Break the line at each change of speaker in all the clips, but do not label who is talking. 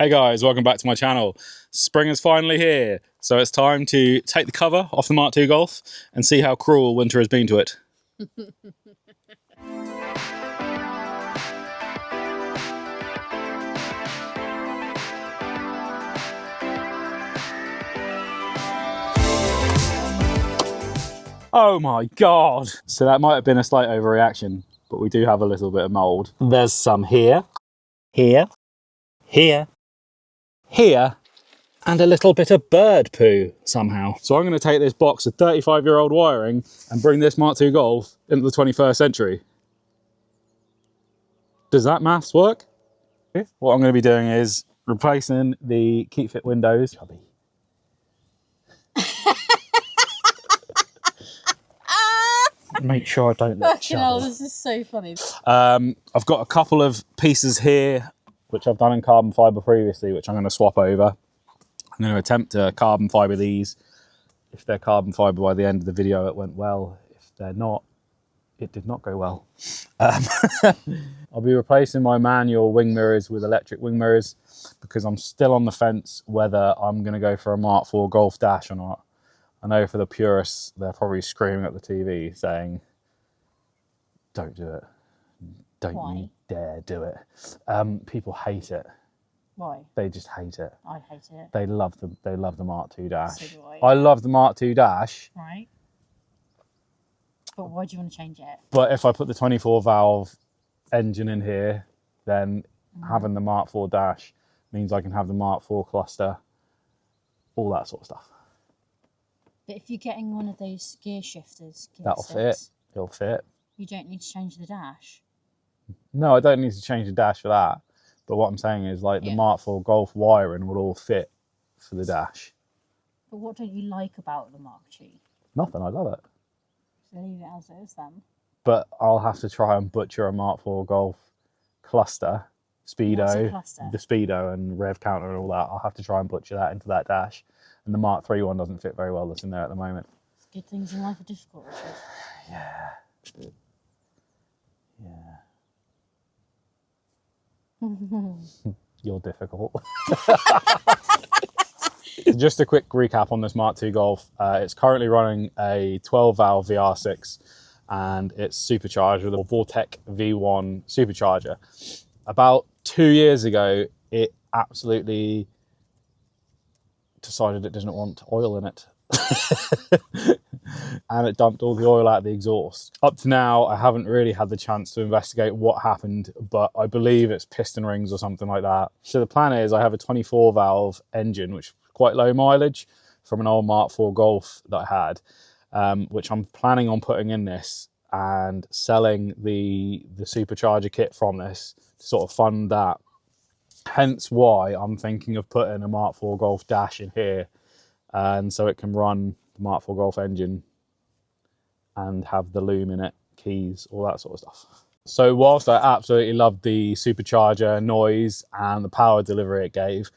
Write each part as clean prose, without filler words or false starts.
Hey guys, welcome back to my channel. Spring is finally here, so it's time to take the cover off the Mk2 Golf and see how cruel winter has been to it. Oh my god! So that might have been a slight overreaction, but we do have a little bit of mould. There's some here, here, here, here, and a little bit of bird poo somehow. So I'm going to take this box of 35-year-old wiring and bring this Mk2 Golf into the 21st century. Does that maths work? What I'm going to be doing is replacing the keep fit windows. Make sure I don't look chubby.
Hell, this is so funny.
I've got a couple of pieces here which I've done in carbon fibre previously, which I'm going to swap over. I'm going to attempt to carbon fibre these. If they're carbon fibre by the end of the video, it went well. If they're not, it did not go well. I'll be replacing my manual wing mirrors with electric wing mirrors because I'm still on the fence whether I'm going to go for a Mk2 Golf dash or not. I know for the purists, they're probably screaming at the TV saying, don't do it. Don't you dare do it. People hate it.
Why?
They just hate it.
I hate it.
They love the Mk2 dash.
So do
I love the Mk2 dash.
Right. But why do you want to change it?
But if I put the 24 valve engine in here, then having the Mk4 dash means I can have the Mk4 cluster, all that sort of stuff.
But if you're getting one of those gear shifters,
That'll fit. It'll fit.
You don't need to change the dash.
No, I don't need to change the dash for that. But what I'm saying is, like, the Mk4 Golf wiring will all fit for the dash.
But what don't you like about the Mk2?
Nothing, I love it.
So leave it as it is then.
But I'll have to try and butcher a Mk4 Golf cluster, speedo, the speedo and rev counter and all that. I'll have to try and butcher that into that dash. And the Mk3 one doesn't fit very well that's in there at the moment.
Good things in life are difficult, Richard.
Yeah. You're difficult. Just a quick recap on this Mk2 Golf. It's currently running a 12 valve VR6 and it's supercharged with a Vortec V1 supercharger. About 2 years ago, it absolutely decided it didn't want oil in it. And it dumped all the oil out of the exhaust. Up to now, I haven't really had the chance to investigate what happened, but I believe it's piston rings or something like that. So the plan is I have a 24 valve engine, which is quite low mileage from an old Mk4 Golf that I had, which I'm planning on putting in this and selling the supercharger kit from this to sort of fund that. Hence why I'm thinking of putting a Mk4 Golf dash in here, and so it can run the Mk4 Golf engine and have the loom in it, keys, all that sort of stuff. So whilst I absolutely loved the supercharger noise and the power delivery it gave,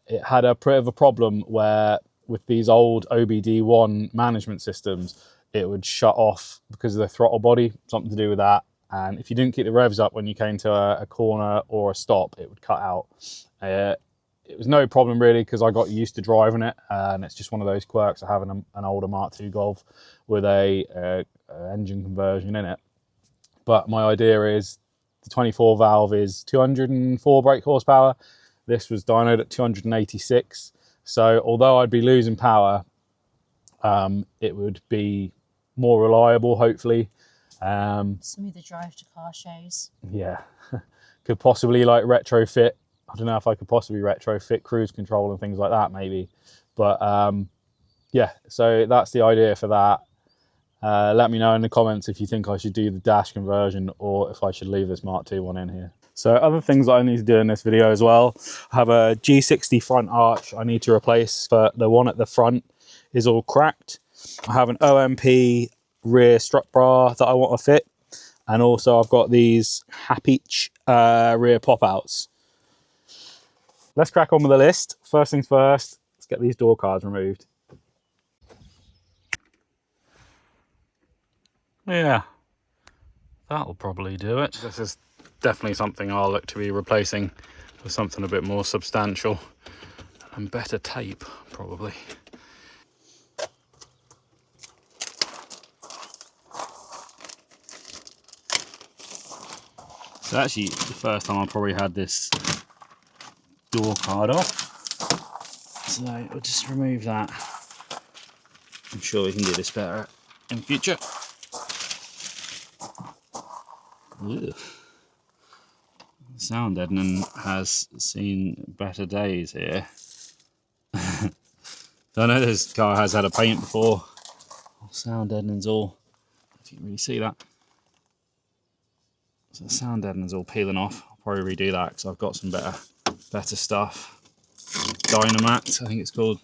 it had a bit of a problem where with these old OBD1 management systems, it would shut off because of the throttle body, something to do with that. And if you didn't keep the revs up when you came to a corner or a stop, it would cut out. It was no problem really because I got used to driving it, and it's just one of those quirks of having an older Mk2 Golf with a engine conversion in it. But my idea is the 24 valve is 204 brake horsepower. This was dynoed at 286. So although I'd be losing power, it would be more reliable, hopefully.
Smoother drive to car shows.
Yeah, could possibly like retrofit. I don't know if I could possibly retrofit cruise control and things like that maybe. But yeah, so that's the idea for that. Let me know in the comments if you think I should do the dash conversion or if I should leave this Mk2 one in here. So other things that I need to do in this video as well. I have a G60 front arch I need to replace. For the one at the front is all cracked. I have an OMP rear strut bar that I want to fit. And also I've got these Hapich rear pop-outs. Let's crack on with the list. First things first, let's get these door cards removed. Yeah, that'll probably do it. This is definitely something I'll look to be replacing for something a bit more substantial and better tape, probably. So actually, the first time I probably had this door card off. So we'll just remove that. I'm sure we can do this better in future. Ugh. Sound deadening has seen better days here. So I know this car has had a paint before. Sound deadening's all, if you can really see that. So the sound deadening's all peeling off. I'll probably redo that because I've got some better stuff. Dynamax, I think it's called.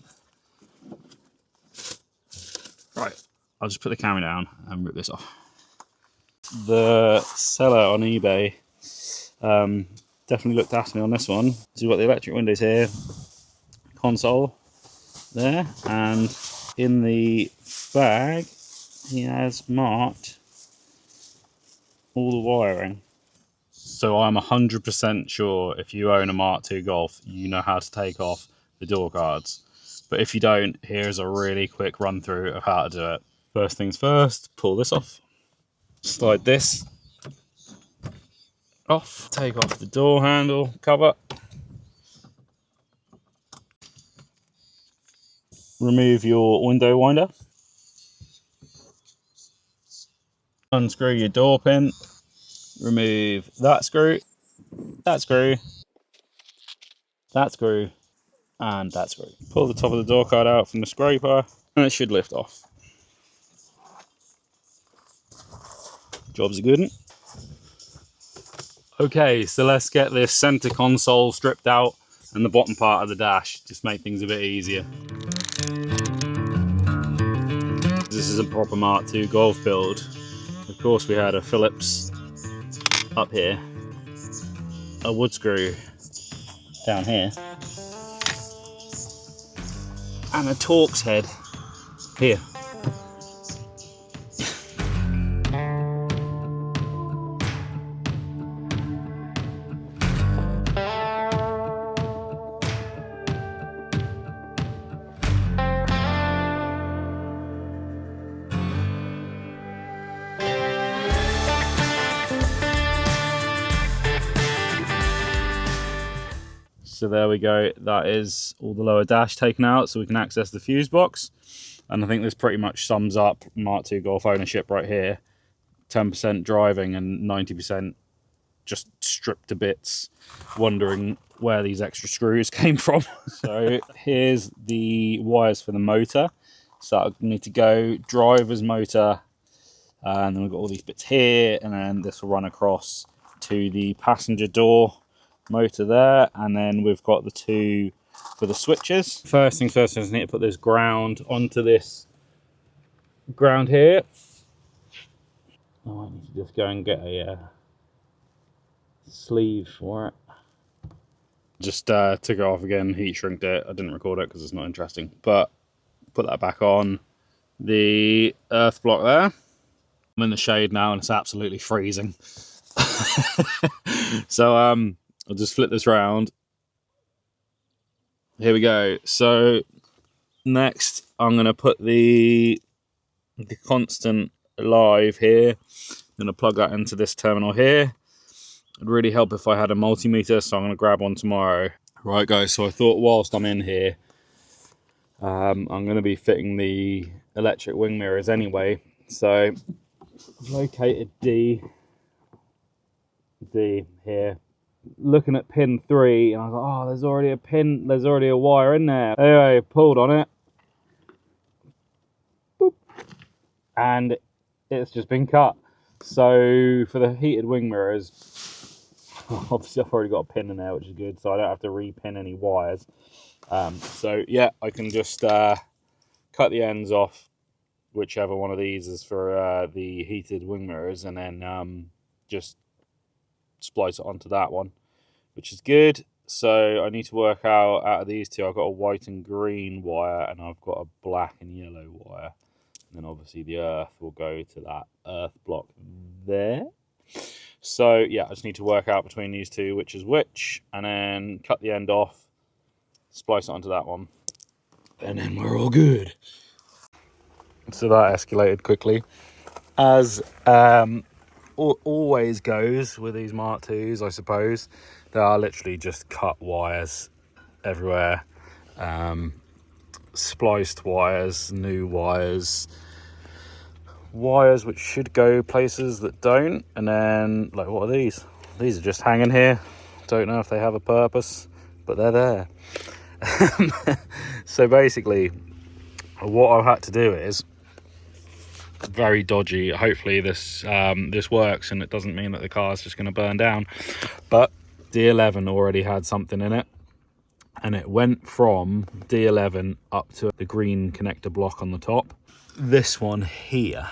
Right, I'll just put the camera down and rip this off. The seller on eBay definitely looked after me on this one. So we've got the electric windows here, console there, and in the bag he has marked all the wiring. So I'm 100% sure if you own a Mk2 Golf, you know how to take off the door cards. But if you don't, here's a really quick run through of how to do it. First things first, pull this off. Slide this off. Take off the door handle cover. Remove your window winder. Unscrew your door pin. Remove that screw, that screw, that screw, and that screw. Pull the top of the door card out from the scraper and it should lift off. Job's a good one. Okay, so let's get this center console stripped out and the bottom part of the dash, just make things a bit easier. This is a proper Mk2 Golf build. Of course we had a Phillips up here, a wood screw down here, and a Torx head here. So there we go, that is all the lower dash taken out so we can access the fuse box. And I think this pretty much sums up Mk2 Golf ownership right here. 10% driving and 90% just stripped to bits, wondering where these extra screws came from. So here's the wires for the motor. So I need to go driver's motor, and then we've got all these bits here, and then this will run across to the passenger door motor there, and then we've got the two for the switches. First things first, I just need to put this ground onto this ground here. Oh, I need to just go and get a sleeve for it. Just took it off again, heat shrinked it. I didn't record it because it's not interesting, but put that back on. The earth block there. I'm in the shade now and it's absolutely freezing. So I'll just flip this round. Here we go. So next I'm going to put the constant live here. I'm going to plug that into this terminal here. It'd really help if I had a multimeter, so I'm going to grab one tomorrow. Right guys, so I thought whilst I'm in here, I'm going to be fitting the electric wing mirrors anyway. So I've located D here. Looking at pin 3, and I was like, oh, there's already a pin, there's already a wire in there. Anyway, pulled on it. Boop. And it's just been cut. So for the heated wing mirrors, obviously I've already got a pin in there, which is good, so I don't have to repin any wires. So yeah, I can just cut the ends off, whichever one of these is for the heated wing mirrors, and then just splice it onto that one, which is good. So I need to work out of these two, I've got a white and green wire, and I've got a black and yellow wire. And then obviously the earth will go to that earth block there. So yeah, I just need to work out between these two which is which, and then cut the end off, splice it onto that one, and then we're all good. So that escalated quickly, as always goes with these Mark IIs, I suppose. There are literally just cut wires everywhere, spliced wires, new wires, wires which should go places that don't, and then like, what are these? These are just hanging here. Don't know if they have a purpose, but they're there. So basically what I've had to do is very dodgy. Hopefully this this works and it doesn't mean that the car is just going to burn down, but D11 already had something in it, and it went from D11 up to the green connector block on the top, this one here.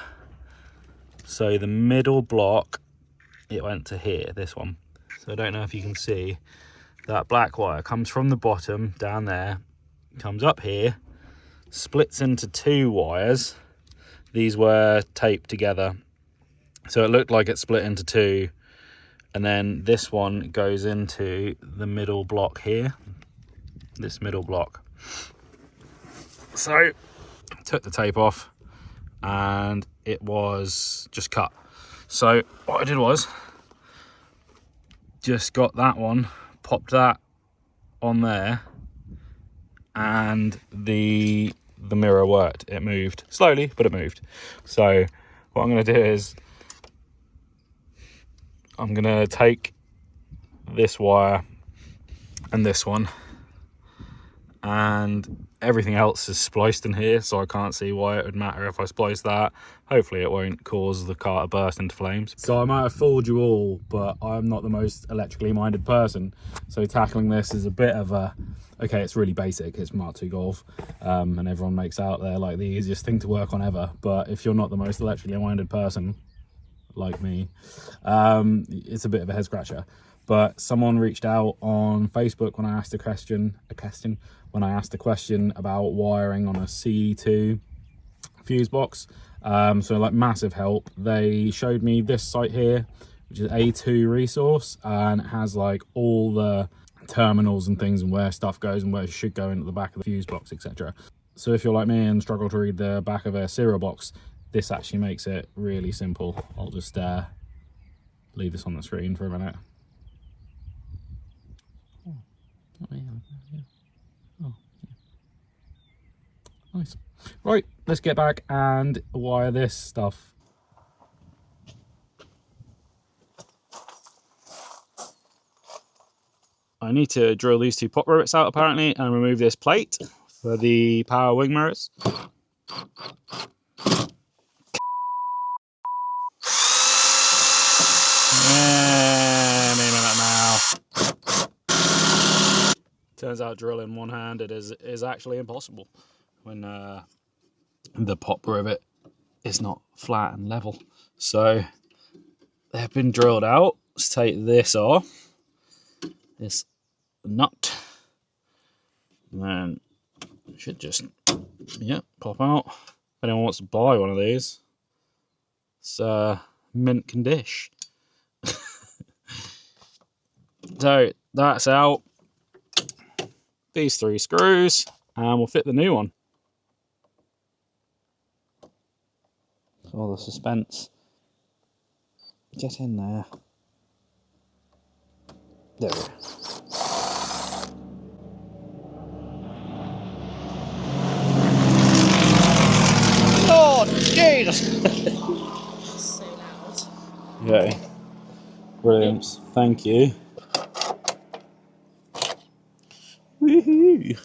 So the middle block, it went to here, this one. So I don't know if you can see, that black wire comes from the bottom down there, comes up here, splits into two wires. These were taped together, so it looked like it split into two, and then this one goes into the middle block here, this middle block. So I took the tape off and it was just cut. So what I did was just got that one, popped that on there, and the mirror worked. It moved slowly, but it moved. So what I'm going to do is I'm going to take this wire and this one, and everything else is spliced in here, so I can't see why it would matter if I splice that. Hopefully it won't cause the car to burst into flames. So I might have fooled you all, but I'm not the most electrically minded person, so tackling this is a bit of a, okay, it's really basic, it's Mk2 Golf, and everyone makes out they're like the easiest thing to work on ever, but if you're not the most electrically minded person like me, it's a bit of a head scratcher. But someone reached out on Facebook when I asked a question about wiring on a CE2 fuse box. So like massive help. They showed me this site here, which is A2 Resource, and it has like all the terminals and things and where stuff goes and where it should go into the back of the fuse box, etc. So if you're like me and struggle to read the back of a serial box, this actually makes it really simple. I'll just leave this on the screen for a minute. Oh, yeah. Oh, yeah. Nice. Right, let's get back and wire this stuff. I need to drill these two pop rivets out apparently and remove this plate for the power wing mirrors. Any minute now. Turns out drilling one-handed is actually impossible when the pop rivet is not flat and level. So they've been drilled out. Let's take this off, this nut, and then it should just, yeah, pop out. If anyone wants to buy one of these, it's mint condition. So that's out. These three screws, and we'll fit the new one. All the suspense. Get in there. There we go. Lord Jesus!
So loud.
Okay. Brilliant. Thank you. Woohoo!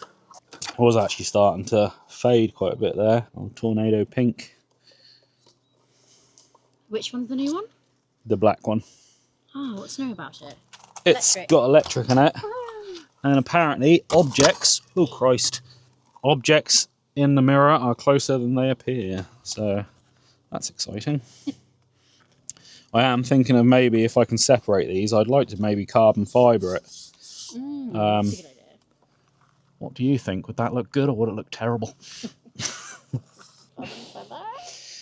I was actually starting to fade quite a bit there on Tornado Pink.
Which one's the new one?
The black one.
Oh, what's new about it?
It's
Electric.
got electric in it. And apparently objects, oh Christ, objects in the mirror are closer than they appear. So that's exciting. I am thinking of maybe if I can separate these, I'd like to maybe carbon fibre it.
That's a good idea.
What do you think? Would that look good or would it look terrible?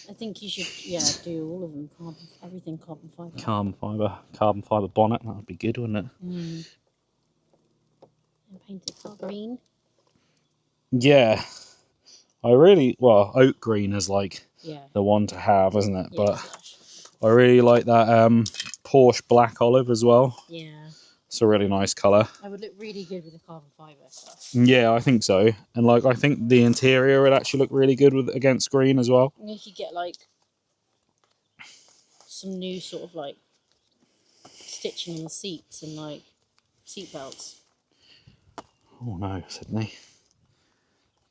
I think you should, yeah, do all of them. Everything carbon fibre.
Carbon fibre bonnet. That would be good, wouldn't it?
And paint it car green.
Yeah. Oak green is like the one to have, isn't it?
Yeah,
But I really like that Porsche black olive as well.
Yeah.
It's a really nice colour.
It would look really good with the carbon fibre stuff.
Yeah, I think so. And like, I think the interior would actually look really good against green as well.
And you could get like some new sort of like stitching on the seats and like seat belts.
Oh no, Sydney.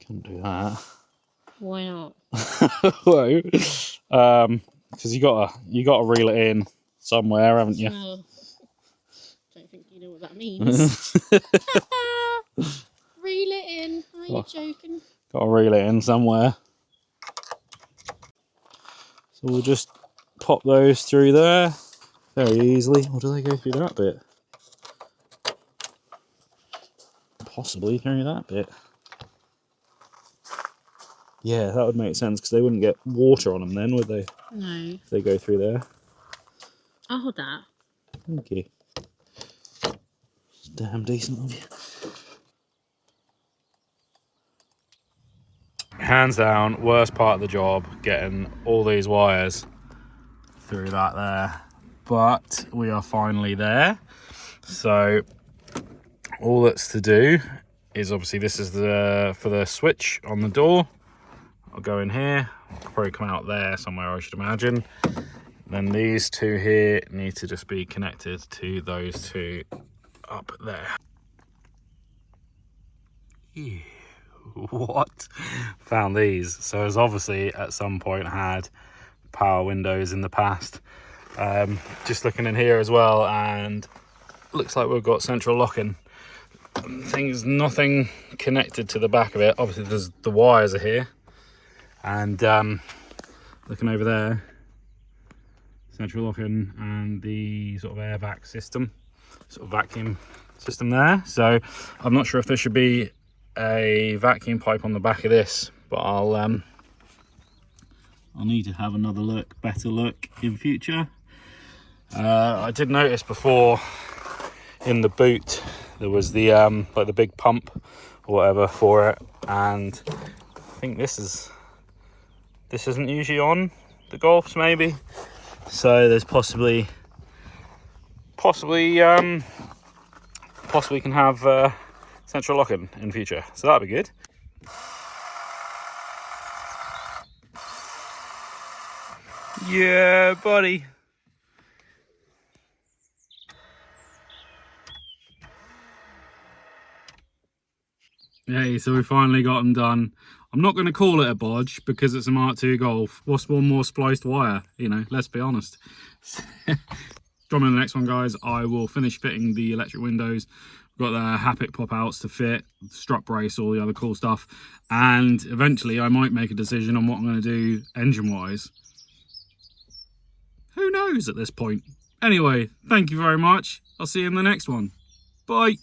Can't do that.
Why not?
Well, because you gotta reel it in somewhere, haven't you?
Don't think you know what that means. Reel it in. Are you joking?
Gotta reel it in somewhere. So we'll just pop those through there very easily. Or do they go through that bit? Possibly through that bit. Yeah, that would make sense because they wouldn't get water on them then, would they?
No.
If they go through there.
I'll hold that.
Thank you. It's damn decent of you. Hands down, worst part of the job, getting all these wires through that there. But we are finally there. So all that's to do is, obviously this is for the switch on the door. I'll go in here, I'll probably come out there somewhere, I should imagine. Then these two here need to just be connected to those two up there. Ew, what? Found these. So it's obviously at some point had power windows in the past. Just looking in here as well, and looks like we've got central locking. Things, nothing connected to the back of it. Obviously there's the wires are here. And looking over there, central locking and the sort of air vac system, sort of vacuum system there. So I'm not sure if there should be a vacuum pipe on the back of this, but I'll need to have another look, better look in future. I did notice before in the boot there was the like the big pump or whatever for it, and I think this isn't usually on the Golfs, maybe. So there's possibly can have central locking in future. So that'd be good. Yeah, buddy. Hey, so we finally got them done. I'm not going to call it a bodge because it's a Mk2 Golf. What's one more spliced wire? You know, let's be honest. Join me in the next one, guys. I will finish fitting the electric windows. We've got the Haptic pop-outs to fit, strut brace, all the other cool stuff. And eventually I might make a decision on what I'm going to do engine-wise. Who knows at this point? Anyway, thank you very much. I'll see you in the next one. Bye.